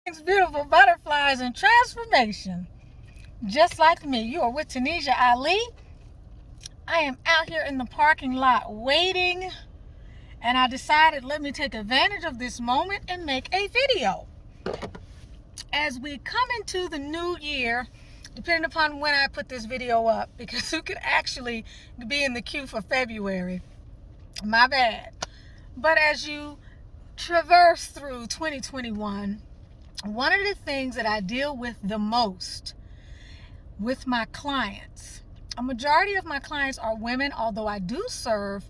Beautiful butterflies and transformation. Just like me, you are with Tanisha Ali. I am out here in the parking lot waiting, and I decided let me take advantage of this moment and make a video. As we come into the new year, depending upon when I put this video up, because you could actually be in the queue for February. My bad. But as you traverse through 2021, one of the things that I deal with the most with my clients, a majority of my clients are women, although I do serve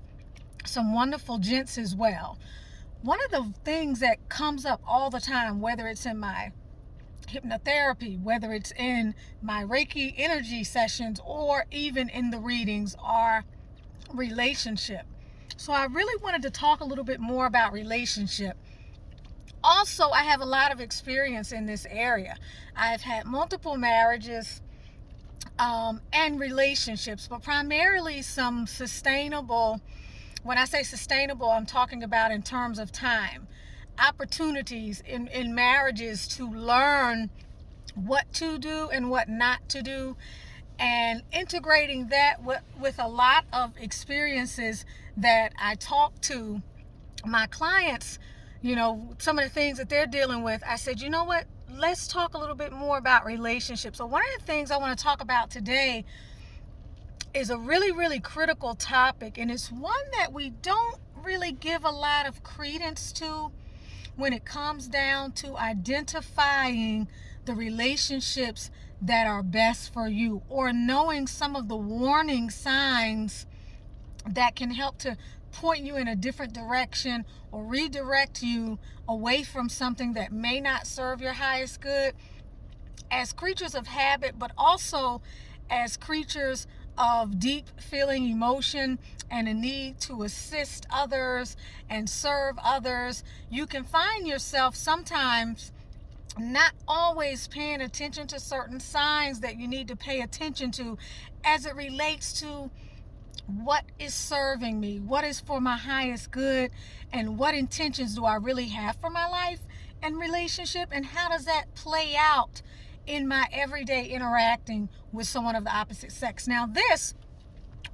some wonderful gents as well. One of the things that comes up all the time, whether it's in my hypnotherapy, whether it's in my Reiki energy sessions, or even in the readings, are relationship. So I really wanted to talk a little bit more about relationship. Also, I have a lot of experience in this area. I've had multiple marriages and relationships, but primarily some sustainable. When I say sustainable, I'm talking about in terms of time. Opportunities in marriages to learn what to do and what not to do, and integrating that with a lot of experiences that I talk to my clients, some of the things that they're dealing with. I said, you know what, let's talk a little bit more about relationships. So one of the things I want to talk about today is a really, really critical topic, and it's one that we don't really give a lot of credence to when it comes down to identifying the relationships that are best for you, or knowing some of the warning signs that can help to point you in a different direction or redirect you away from something that may not serve your highest good, as creatures of habit, but also as creatures of deep feeling emotion and a need to assist others and serve others. You can find yourself sometimes not always paying attention to certain signs that you need to pay attention to as it relates to what is serving me, what is for my highest good, and what intentions do I really have for my life and relationship, and how does that play out in my everyday interacting with someone of the opposite sex. Now this,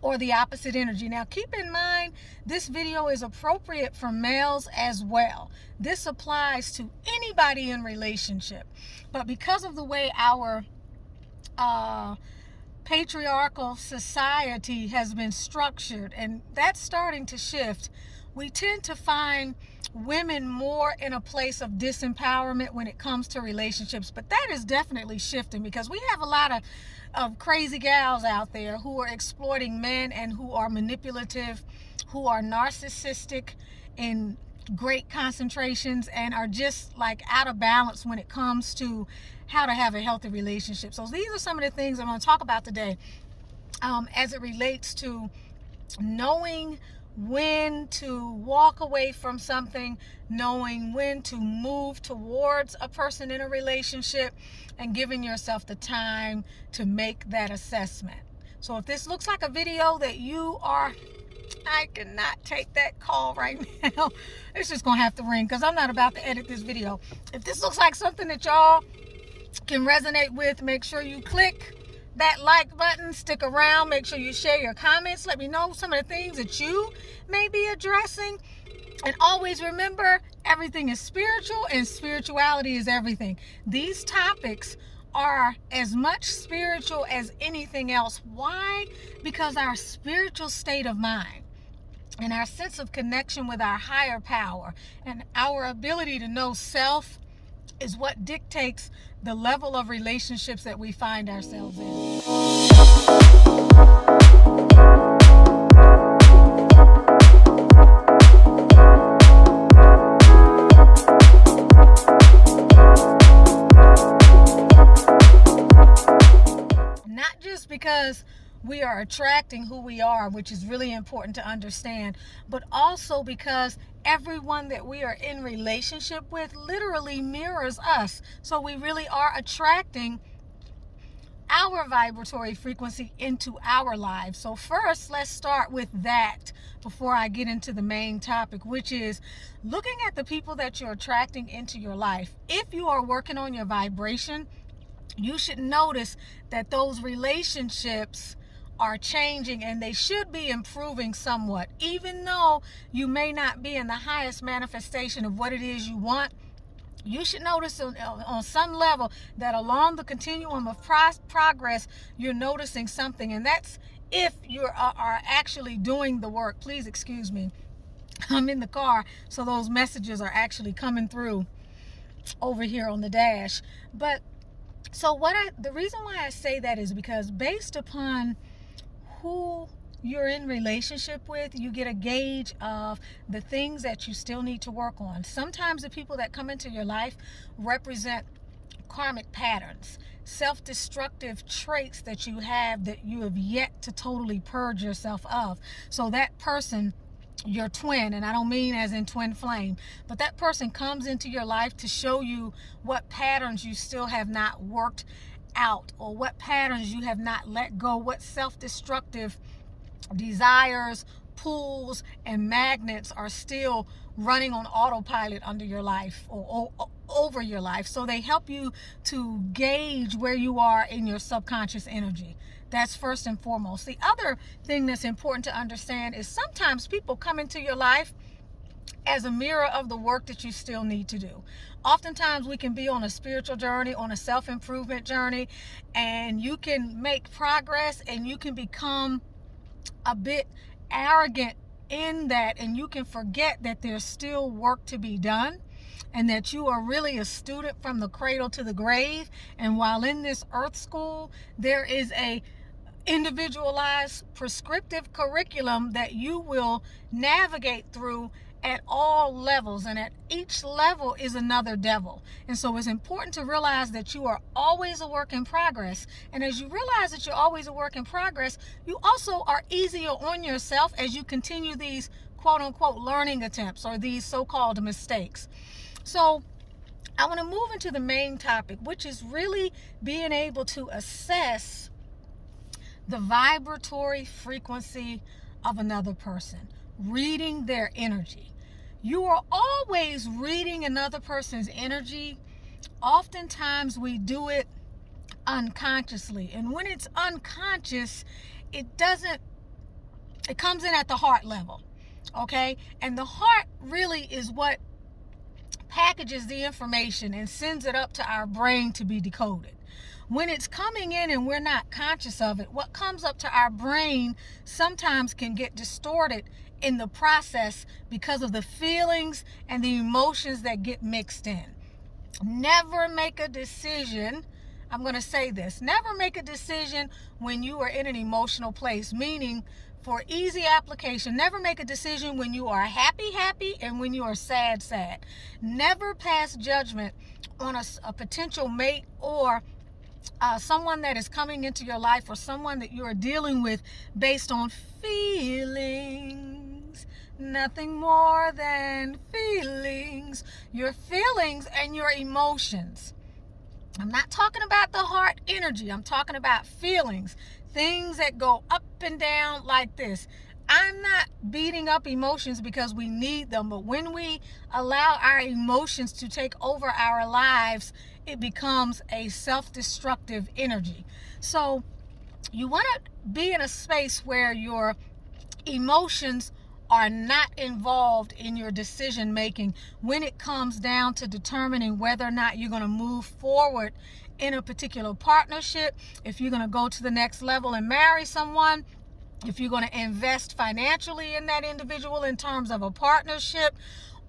or the opposite energy. Now keep in mind, this video is appropriate for males as well. This applies to anybody in relationship. But because of the way our patriarchal society has been structured, and that's starting to shift, we tend to find women more in a place of disempowerment when it comes to relationships. But that is definitely shifting, because we have a lot of crazy gals out there who are exploiting men and who are manipulative, who are narcissistic in great concentrations, and are just like out of balance when it comes to how to have a healthy relationship. So these are some of the things I'm going to talk about today, as it relates to knowing when to walk away from something, knowing when to move towards a person in a relationship, and giving yourself the time to make that assessment. So if this looks like a video that you are, I cannot take that call right now. It's just gonna have to ring, because I'm not about to edit this video. If this looks like something that y'all can resonate with, make sure you click that like button, stick around, make sure you share your comments, let me know some of the things that you may be addressing. And always remember, everything is spiritual and spirituality is everything. These topics are as much spiritual as anything else. Why? Because our spiritual state of mind and our sense of connection with our higher power and our ability to know self is what dictates the level of relationships that we find ourselves in. Not just because we are attracting who we are, which is really important to understand, but also because everyone that we are in relationship with literally mirrors us. So we really are attracting our vibratory frequency into our lives. So first, let's start with that before I get into the main topic, which is looking at the people that you're attracting into your life. If you are working on your vibration, you should notice that those relationships are changing and they should be improving somewhat. Even though you may not be in the highest manifestation of what it is you want, you should notice on some level that along the continuum of progress, you're noticing something. And that's if you are actually doing the work. Please excuse me. I'm in the car, so those messages are actually coming through over here on the dash. But so the reason why I say that is because based upon who you're in relationship with, you get a gauge of the things that you still need to work on. Sometimes the people that come into your life represent karmic patterns, self-destructive traits that you have yet to totally purge yourself of. So that person, your twin, and I don't mean as in twin flame, but that person comes into your life to show you what patterns you still have not worked out, or what patterns you have not let go, what self-destructive desires, pulls, and magnets are still running on autopilot under your life or over your life. So they help you to gauge where you are in your subconscious energy. That's first and foremost. The other thing that's important to understand is sometimes people come into your life as a mirror of the work that you still need to do. Oftentimes we can be on a spiritual journey, on a self-improvement journey, and you can make progress and you can become a bit arrogant in that, and you can forget that there's still work to be done and that you are really a student from the cradle to the grave. And while in this earth school, there is a individualized prescriptive curriculum that you will navigate through at all levels, and at each level is another devil. And so it's important to realize that you are always a work in progress. And as you realize that you're always a work in progress, you also are easier on yourself as you continue these quote-unquote learning attempts or these so-called mistakes. So I want to move into the main topic, which is really being able to assess the vibratory frequency of another person, reading their energy. You are always reading another person's energy. Oftentimes we do it unconsciously. And when it's unconscious, it comes in at the heart level. Okay? And the heart really is what packages the information and sends it up to our brain to be decoded. When it's coming in and we're not conscious of it, what comes up to our brain sometimes can get distorted in the process because of the feelings and the emotions that get mixed in. Never make a decision, I'm going to say this, never make a decision when you are in an emotional place, meaning for easy application, never make a decision when you are happy and when you are sad. Never pass judgment on a potential mate or someone that is coming into your life or someone that you are dealing with based on feelings. Nothing more than feelings. Your feelings and your emotions. I'm not talking about the heart energy. I'm talking about feelings. Things that go up and down like this. I'm not beating up emotions because we need them, but when we allow our emotions to take over our lives, it becomes a self-destructive energy. So you want to be in a space where your emotions are not involved in your decision making when it comes down to determining whether or not you're going to move forward in a particular partnership, if you're going to go to the next level and marry someone, if you're going to invest financially in that individual in terms of a partnership,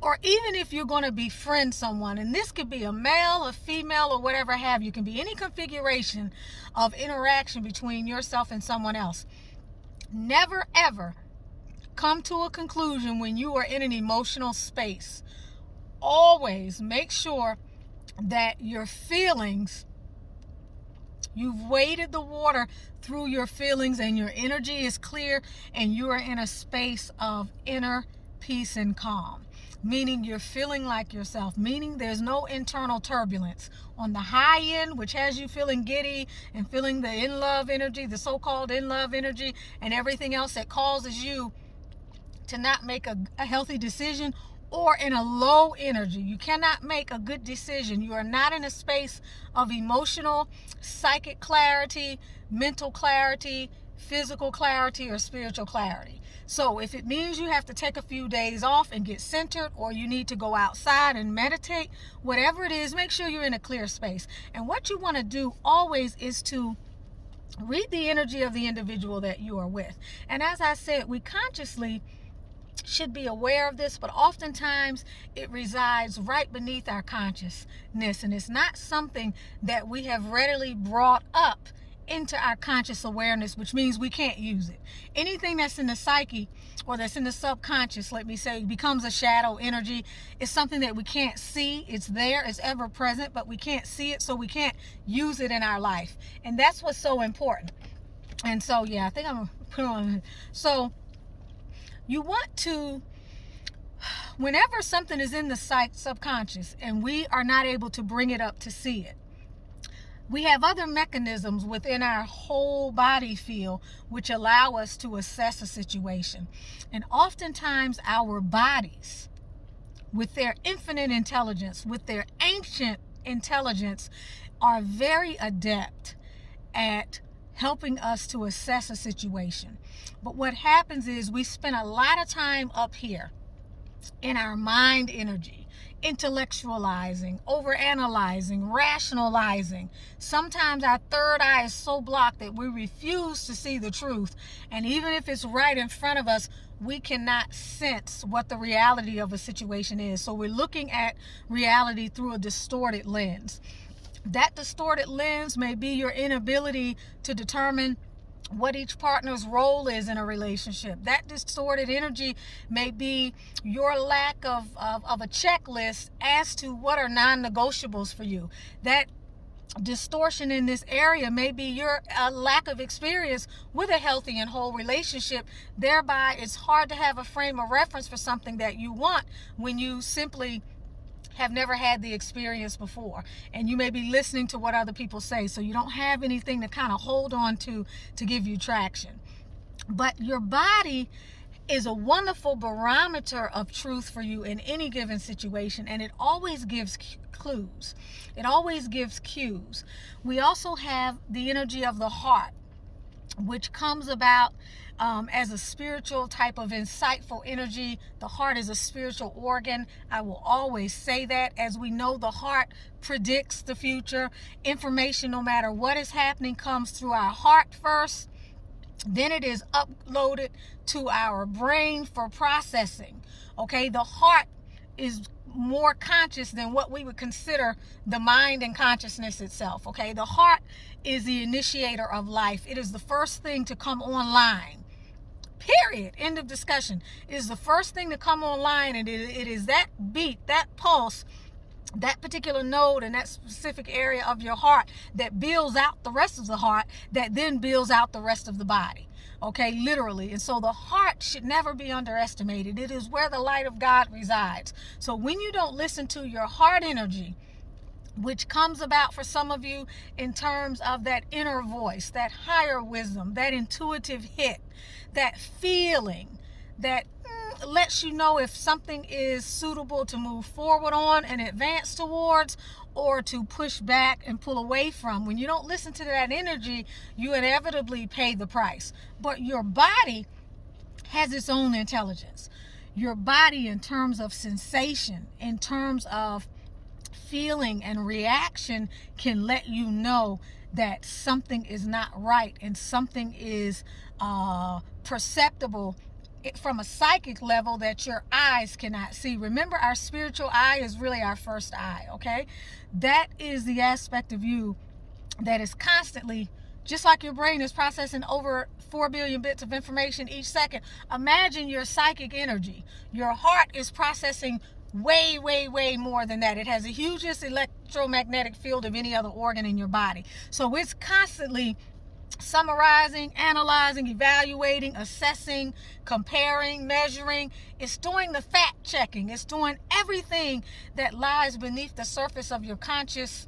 or even if you're going to befriend someone. And this could be a male, a female, or whatever have you. It can be any configuration of interaction between yourself and someone else. Never ever come to a conclusion when you are in an emotional space. Always make sure that your feelings, you've waded the water through your feelings and your energy is clear and you are in a space of inner peace and calm. meaning you're feeling like yourself, meaning there's no internal turbulence. On the high end, which has you feeling giddy and feeling the in-love energy, the so-called in-love energy, and everything else that causes you to not make a healthy decision, or in a low energy. You cannot make a good decision. You are not in a space of emotional, psychic clarity, mental clarity, physical clarity, or spiritual clarity. So if it means you have to take a few days off and get centered, or you need to go outside and meditate, whatever it is, make sure you're in a clear space. And what you want to do always is to read the energy of the individual that you are with. And as I said, we consciously should be aware of this, but oftentimes it resides right beneath our consciousness, and it's not something that we have readily brought up into our conscious awareness, which means we can't use it. Anything that's in the psyche or that's in the subconscious, let me say, becomes a shadow energy. It's something that we can't see. It's there, it's ever present, but we can't see it, so we can't use it in our life. And that's what's so important. And so, yeah, I think I'm gonna put on. So you want to, whenever something is in the subconscious and we are not able to bring it up to see it, we have other mechanisms within our whole body field which allow us to assess a situation. And oftentimes our bodies, with their infinite intelligence, with their ancient intelligence, are very adept at helping us to assess a situation. But what happens is we spend a lot of time up here in our mind energy, intellectualizing, overanalyzing, rationalizing. Sometimes our third eye is so blocked that we refuse to see the truth. And even if it's right in front of us, we cannot sense what the reality of a situation is. So we're looking at reality through a distorted lens. That distorted lens may be your inability to determine what each partner's role is in a relationship. That distorted energy may be your lack of a checklist as to what are non-negotiables for you. That distortion in this area may be your lack of experience with a healthy and whole relationship. Thereby, it's hard to have a frame of reference for something that you want when you simply have never had the experience before, and you may be listening to what other people say, so you don't have anything to kind of hold on to give you traction. But your body is a wonderful barometer of truth for you in any given situation, and it always gives clues. It always gives cues. We also have the energy of the heart, which comes about as a spiritual type of insightful energy. The heart is a spiritual organ. I will always say that. As we know, the heart predicts the future. Information, no matter what is happening, comes through our heart first. Then it is uploaded to our brain for processing. Okay, the heart is more conscious than what we would consider the mind and consciousness itself. Okay, the heart is the initiator of life. It is the first thing to come online. Period. End of discussion. It is the first thing to come online, and it is that beat, that pulse, that particular node in that specific area of your heart that builds out the rest of the heart, that then builds out the rest of the body. Okay, literally. And so the heart should never be underestimated. It is where the light of God resides. So when you don't listen to your heart energy, which comes about for some of you in terms of that inner voice, that higher wisdom, that intuitive hit, that feeling that lets you know if something is suitable to move forward on and advance towards, or to push back and pull away from. When you don't listen to that energy, you inevitably pay the price. But your body has its own intelligence. Your body, in terms of sensation, in terms of feeling and reaction, can let you know that something is not right and something is perceptible from a psychic level that your eyes cannot see. Remember, our spiritual eye is really our first eye, okay? That is the aspect of you that is constantly, just like your brain is processing over 4 billion bits of information each second. Imagine your psychic energy. Your heart is processing way, way, way more than that. It has the hugest electromagnetic field of any other organ in your body. So it's constantly summarizing, analyzing, evaluating, assessing, comparing, measuring. It's doing the fact checking. It's doing everything that lies beneath the surface of your conscious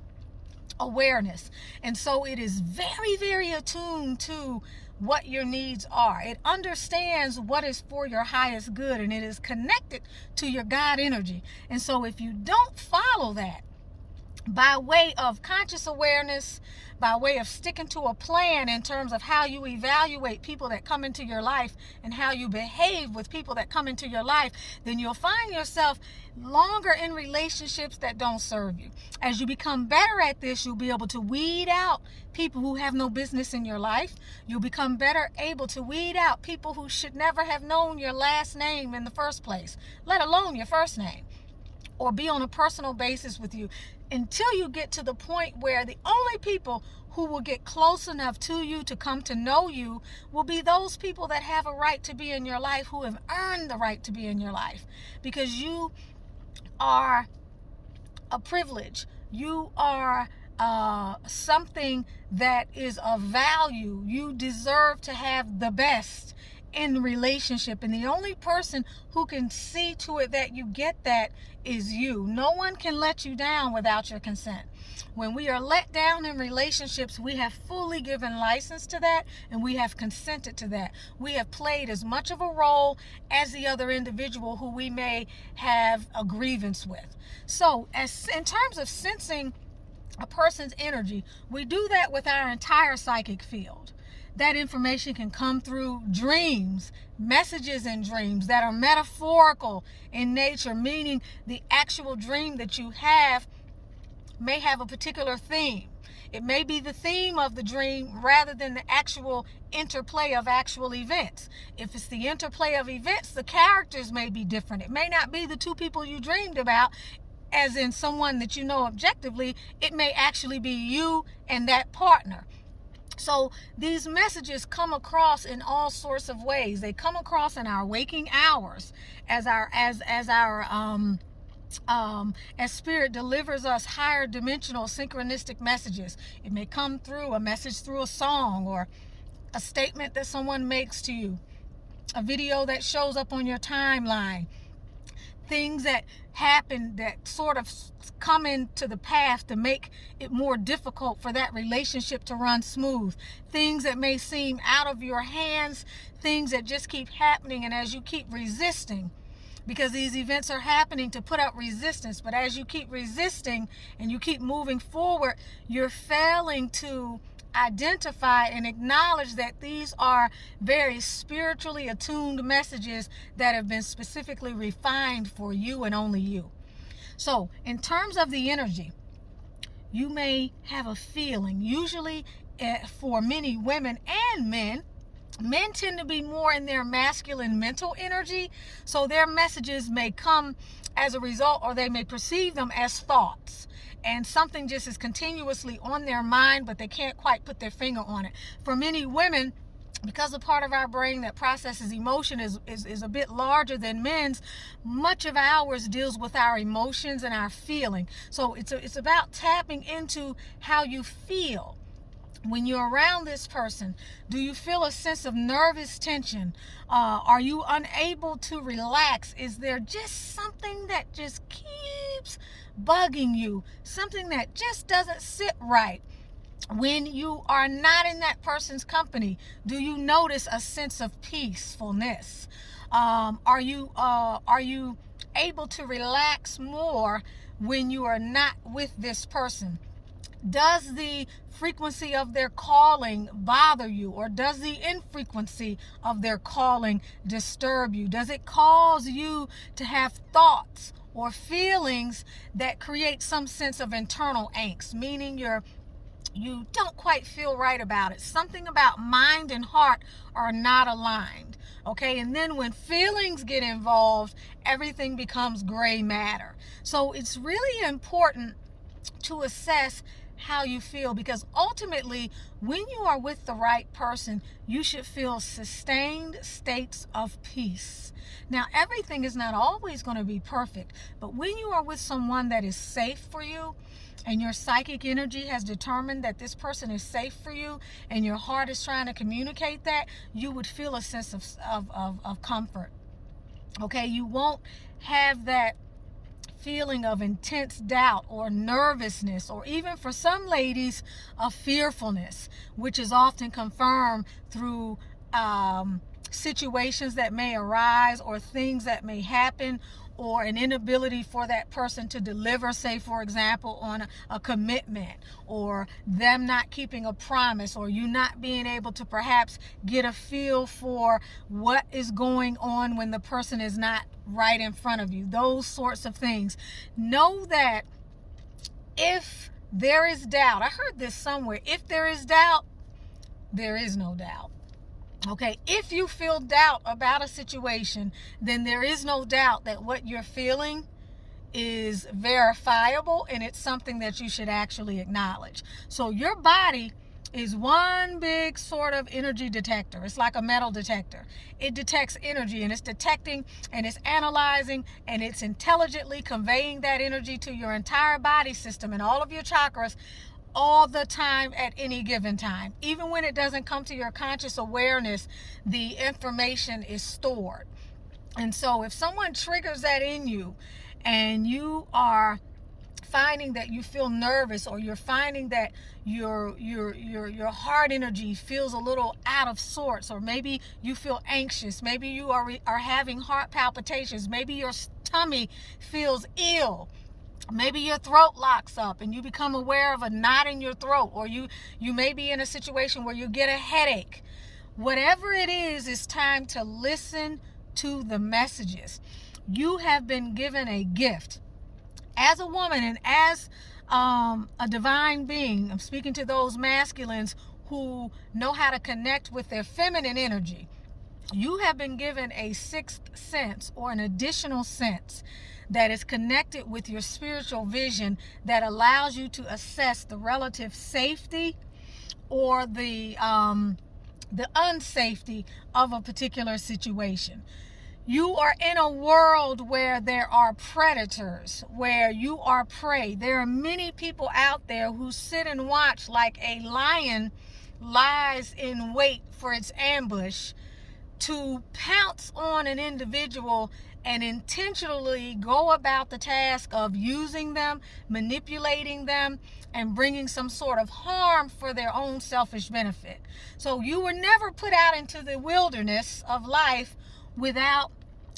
awareness. And so it is very, very attuned to what your needs are. It understands what is for your highest good, and it is connected to your God energy. And so if you don't follow that by way of conscious awareness, by way of sticking to a plan in terms of how you evaluate people that come into your life and how you behave with people that come into your life, then you'll find yourself longer in relationships that don't serve you. As you become better at this, you'll be able to weed out people who have no business in your life. You'll become better able to weed out people who should never have known your last name in the first place, let alone your first name, or be on a personal basis with you, until you get to the point where the only people who will get close enough to you to come to know you will be those people that have a right to be in your life, who have earned the right to be in your life, because you are a privilege. You are something that is of value. You deserve to have the best in relationship, and the only person who can see to it that you get that is you. No one can let you down without your consent. When we are let down in relationships, we have fully given license to that, and we have consented to that. We have played as much of a role as the other individual who we may have a grievance with. So as in terms of sensing a person's energy, we do that with our entire psychic field. That information can come through dreams, messages in dreams that are metaphorical in nature, meaning the actual dream that you have may have a particular theme. It may be the theme of the dream rather than the actual interplay of actual events. If it's the interplay of events, the characters may be different. It may not be the two people you dreamed about, as in someone that you know objectively. It may actually be you and that partner. So these messages come across in all sorts of ways. They come across in our waking hours as spirit delivers us higher dimensional synchronistic messages. It may come through a message through a song, or a statement that someone makes to you, a video that shows up on your timeline, things that happen that sort of come into the path to make it more difficult for that relationship to run smooth, things that may seem out of your hands, things that just keep happening, and as you keep resisting, because these events are happening to put out resistance, but as you keep resisting and you keep moving forward, you're failing to identify and acknowledge that these are very spiritually attuned messages that have been specifically refined for you and only you. So in terms of the energy, you may have a feeling, usually for many women and men tend to be more in their masculine mental energy, so their messages may come as a result, or they may perceive them as thoughts, and something just is continuously on their mind, but they can't quite put their finger on it. For many women, because the part of our brain that processes emotion is a bit larger than men's, much of ours deals with our emotions and our feeling. So it's about tapping into how you feel when you're around this person. Do you feel a sense of nervous tension? Are you unable to relax? Is there just something that just keeps bugging you? Something that just doesn't sit right? When you are not in that person's company, do you notice a sense of peacefulness? Are you able to relax more when you are not with this person? Does the frequency of their calling bother you, or does the infrequency of their calling disturb you? Does it cause you to have thoughts or feelings that create some sense of internal angst, meaning you don't quite feel right about it? Something about mind and heart are not aligned. Okay, and then when feelings get involved, everything becomes gray matter. So it's really important to assess how you feel, because ultimately when you are with the right person, you should feel sustained states of peace. Now, everything is not always going to be perfect, but when you are with someone that is safe for you, and your psychic energy has determined that this person is safe for you, and your heart is trying to communicate that, you would feel a sense of comfort. Okay, you won't have that feeling of intense doubt or nervousness, or even for some ladies, a fearfulness, which is often confirmed through situations that may arise, or things that may happen, or an inability for that person to deliver, say for example, on a commitment, or them not keeping a promise, or you not being able to perhaps get a feel for what is going on when the person is not right in front of you. Those sorts of things. Know that if there is doubt, I heard this somewhere, if there is doubt, there is no doubt. Okay, if you feel doubt about a situation, then there is no doubt that what you're feeling is verifiable, and it's something that you should actually acknowledge. So your body is one big sort of energy detector. It's like a metal detector. It detects energy, and it's detecting, and it's analyzing, and it's intelligently conveying that energy to your entire body system and all of your chakras all the time at any given time. Even when it doesn't come to your conscious awareness, the information is stored. And so if someone triggers that in you, and you are finding that you feel nervous, or you're finding that your heart energy feels a little out of sorts, or maybe you feel anxious, maybe you are having heart palpitations, maybe your tummy feels ill, maybe your throat locks up and you become aware of a knot in your throat, or you may be in a situation where you get a headache. Whatever it is, it's time to listen to the messages. You have been given a gift. As a woman and as a divine being, I'm speaking to those masculines who know how to connect with their feminine energy. You have been given a sixth sense, or an additional sense, that is connected with your spiritual vision, that allows you to assess the relative safety or the unsafety of a particular situation. You are in a world where there are predators, where you are prey. There are many people out there who sit and watch like a lion lies in wait for its ambush to pounce on an individual and intentionally go about the task of using them, manipulating them, and bringing some sort of harm for their own selfish benefit. So you were never put out into the wilderness of life without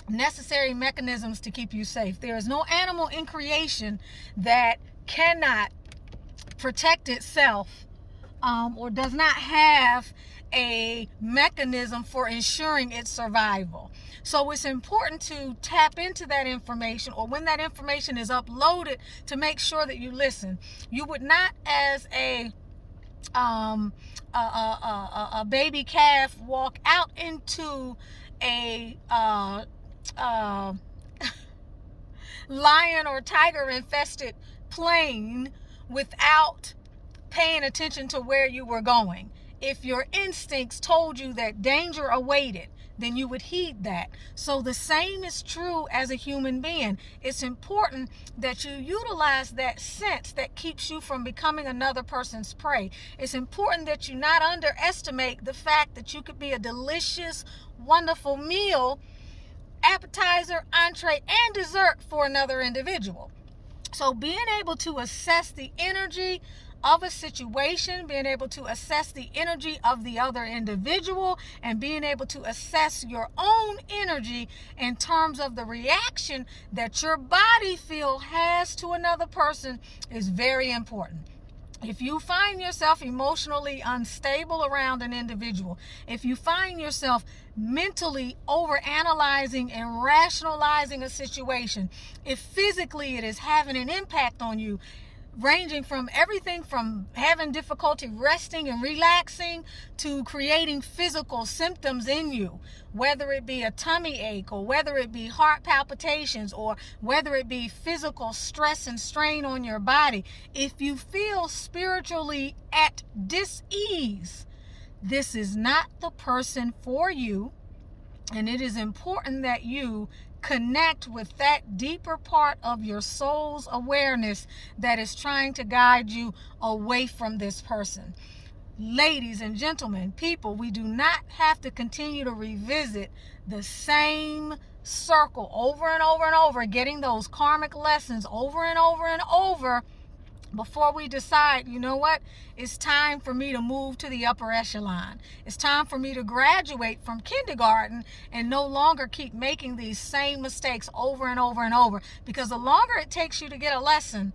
necessary mechanisms to keep you safe. There is no animal in creation that cannot protect itself, or does not have a mechanism for ensuring its survival. So it's important to tap into that information, or when that information is uploaded, to make sure that you listen. You would not, as a baby calf, walk out into a lion or tiger infested plain without paying attention to where you were going. If your instincts told you that danger awaited, then you would heed that. So the same is true as a human being. It's important that you utilize that sense that keeps you from becoming another person's prey. It's important that you not underestimate the fact that you could be a delicious, wonderful meal, appetizer, entree, and dessert for another individual. So being able to assess the energy of a situation, being able to assess the energy of the other individual, and being able to assess your own energy in terms of the reaction that your body has to another person is very important. If you find yourself emotionally unstable around an individual, if you find yourself mentally overanalyzing and rationalizing a situation, if physically it is having an impact on you, ranging from everything from having difficulty resting and relaxing to creating physical symptoms in you, whether it be a tummy ache or whether it be heart palpitations or whether it be physical stress and strain on your body. If you feel spiritually at dis-ease, this is not the person for you, and it is important that you connect with that deeper part of your soul's awareness that is trying to guide you away from this person. Ladies and gentlemen, people, we do not have to continue to revisit the same circle over and over and over, getting those karmic lessons over and over and over before we decide, you know what, it's time for me to move to the upper echelon. It's time for me to graduate from kindergarten and no longer keep making these same mistakes over and over and over. Because the longer it takes you to get a lesson,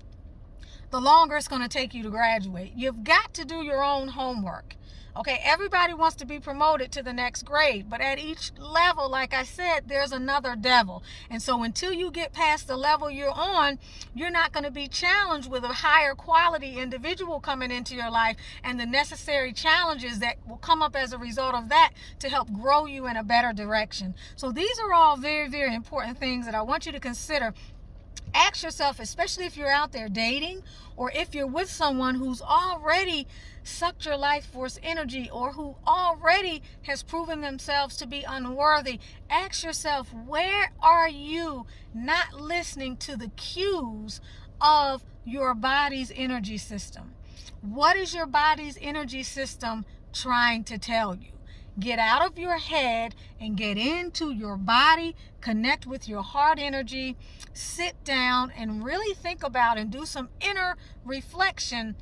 the longer it's going to take you to graduate. You've got to do your own homework. Okay, everybody wants to be promoted to the next grade, but at each level, like I said, there's another devil. And so until you get past the level you're on, you're not going to be challenged with a higher quality individual coming into your life and the necessary challenges that will come up as a result of that to help grow you in a better direction. So these are all very, very important things that I want you to consider. Ask yourself, especially if you're out there dating or if you're with someone who's already sucked your life force energy or who already has proven themselves to be unworthy. Ask yourself, where are you not listening to the cues of your body's energy system? What is your body's energy system trying to tell you? Get out of your head and get into your body, connect with your heart energy, sit down and really think about and do some inner reflection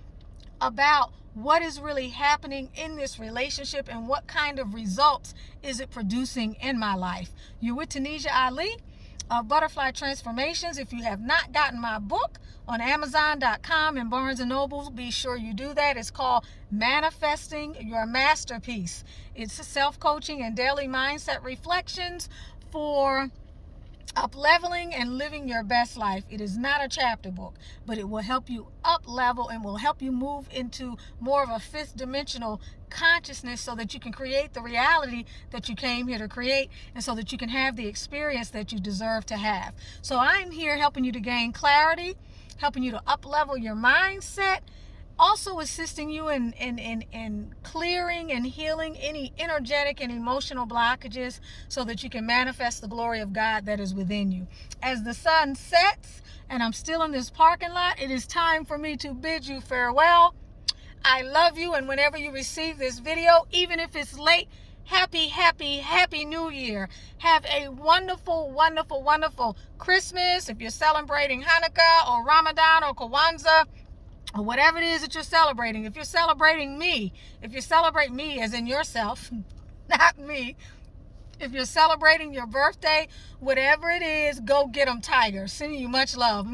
about what is really happening in this relationship and what kind of results is it producing in my life. You're with Tanisha Ali of Butterfly Transformations. If you have not gotten my book on Amazon.com and Barnes & Noble, be sure you do that. It's called Manifesting Your Masterpiece. It's a self-coaching and daily mindset reflections for up-leveling and living your best life. It is not a chapter book, but it will help you up-level and will help you move into more of a fifth dimensional consciousness so that you can create the reality that you came here to create and so that you can have the experience that you deserve to have. So I'm here helping you to gain clarity, helping you to up-level your mindset, also assisting you in clearing and healing any energetic and emotional blockages so that you can manifest the glory of God that is within you. As the sun sets and I'm still in this parking lot, it is time for me to bid you farewell. I love you, and whenever you receive this video, even if it's late, happy, happy, happy New Year. Have a wonderful, wonderful, wonderful Christmas. If you're celebrating Hanukkah or Ramadan or Kwanzaa, or whatever it is that you're celebrating. If you're celebrating me, if you celebrate me as in yourself, not me, if you're celebrating your birthday, whatever it is, go get them, Tiger. Sending you much love.